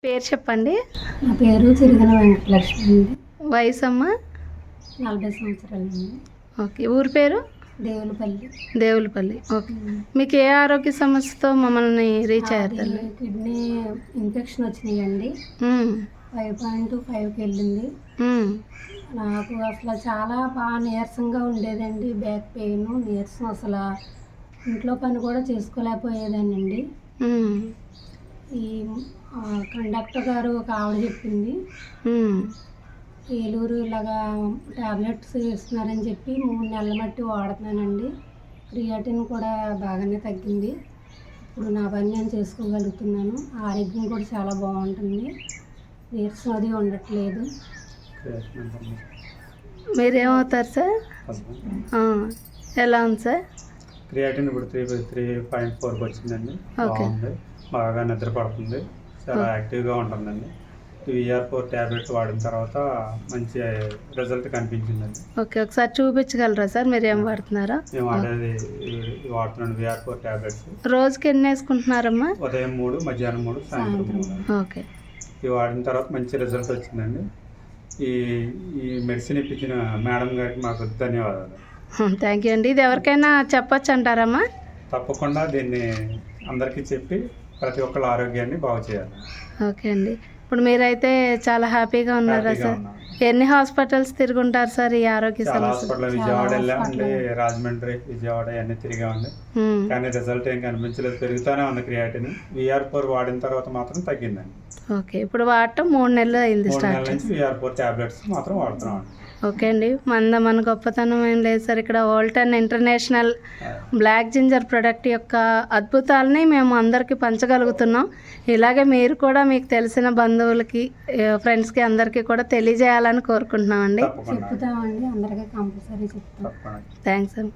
పేరు చెప్పండి. నా పేరు చిరుగన వెంకటలక్ష్మి అండి. వయసు అమ్మా? 40 సంవత్సరాలండి. ఓకే. ఊరి పేరు? దేవులపల్లి. దేవులపల్లి. ఓకే. మీకు ఏ ఆరోగ్య సమస్యతో మమ్మల్ని రీచ్ అయ్యారు తల్లి? కిడ్నీ ఇన్ఫెక్షన్ వచ్చినాయండి. 5.5కి వెళ్ళింది. నాకు అసలు చాలా బాగా నీరసంగా ఉండేదండి. బ్యాక్ పెయిన్, నీరసం, అసలు ఇంట్లో పని కూడా చేసుకోలేకపోయేదానండి. ఈ కండక్టర్ గారు ఒక ఆవిడ చెప్పింది, ఏలూరు ఇలాగా టాబ్లెట్స్ ఇస్తున్నారని చెప్పి 3 నెలల మట్టి వాడుతున్నానండి. క్రియాటిన్ కూడా బాగానే తగ్గింది. ఇప్పుడు నా పని నేను చేసుకోగలుగుతున్నాను. ఆరోగ్యం కూడా చాలా బాగుంటుంది. నీరసం అది ఉండట్లేదు. మీరేమవుతారు సార్? ఎలా ఉంది సార్? క్రియాటిన్ ఇప్పుడు 3.4కి వచ్చిందండి. బాగుంది, బాగా నిద్ర పడుతుంది, చాలా యాక్టివ్గా ఉంటుందండి. VR4 ట్యాబ్లెట్ వాడిన తర్వాత మంచి రిజల్ట్ కనిపించిందండి. ఓకే, ఒకసారి చూపించగలరా సార్ మీరు ఏం వాడుతున్నారా? మేము వాడేది వాడుతున్నాను VR4 ట్యాబ్లెట్స్. రోజుకి ఎన్ని వేసుకుంటున్నారమ్మా? ఉదయం 3, మధ్యాహ్నం 3, సాయంత్రం 3. ఓకే. ఇవి వాడిన తర్వాత మంచి రిజల్ట్ వచ్చిందండి. ఈ మెడిసిన్ ఇప్పించిన మేడం గారికి మాకు ధన్యవాదాలు. థ్యాంక్ యూ అండి. ఇది ఎవరికైనా చెప్పొచ్చు అంటారమ్మా? తప్పకుండా దీన్ని అందరికీ చెప్పి ప్రతి ఒక్కళ్ళ ఆరోగ్యాన్ని బాగు చేయాలి. ఓకే అండి. ఇప్పుడు మీరైతే చాలా హ్యాపీగా ఉన్నారా సార్? ఎన్ని హాస్పిటల్స్ తిరుగుంటారు సార్ ఈ ఆరోగ్య సమస్య? హాస్పిటల్ విజయవాడ వెళ్ళామండి, రాజమండ్రి, విజయవాడ అన్ని తిరిగామండి. కానీ రిజల్ట్ ఏం కనిపించలేదు. పెరుగుతూనే ఉంది క్రియాటిన్. VR4 వాడిన తర్వాత మాత్రం తగ్గిందండి. ఓకే. ఇప్పుడు వాడటం 3 నెలలు అయింది 3 స్టార్ట్ నెలల నుంచి VR4 ట్యాబ్లెట్స్ మాత్రం వాడుతున్నాం. ఓకే అండి. మన గొప్పతనం ఏం లేదు సార్. ఇక్కడ వోల్టన్ ఇంటర్నేషనల్ బ్లాక్ జింజర్ ప్రొడక్ట్ యొక్క అద్భుతాలని మేము అందరికీ పంచగలుగుతున్నాం. ఇలాగే మీరు కూడా మీకు తెలిసిన బంధువులకి, ఫ్రెండ్స్కి అందరికీ కూడా తెలియజేయాలని కోరుకుంటున్నామండి. చెప్తామండి, అందరికీ కంపల్సరీ చెప్తాం. థ్యాంక్స్ అండి.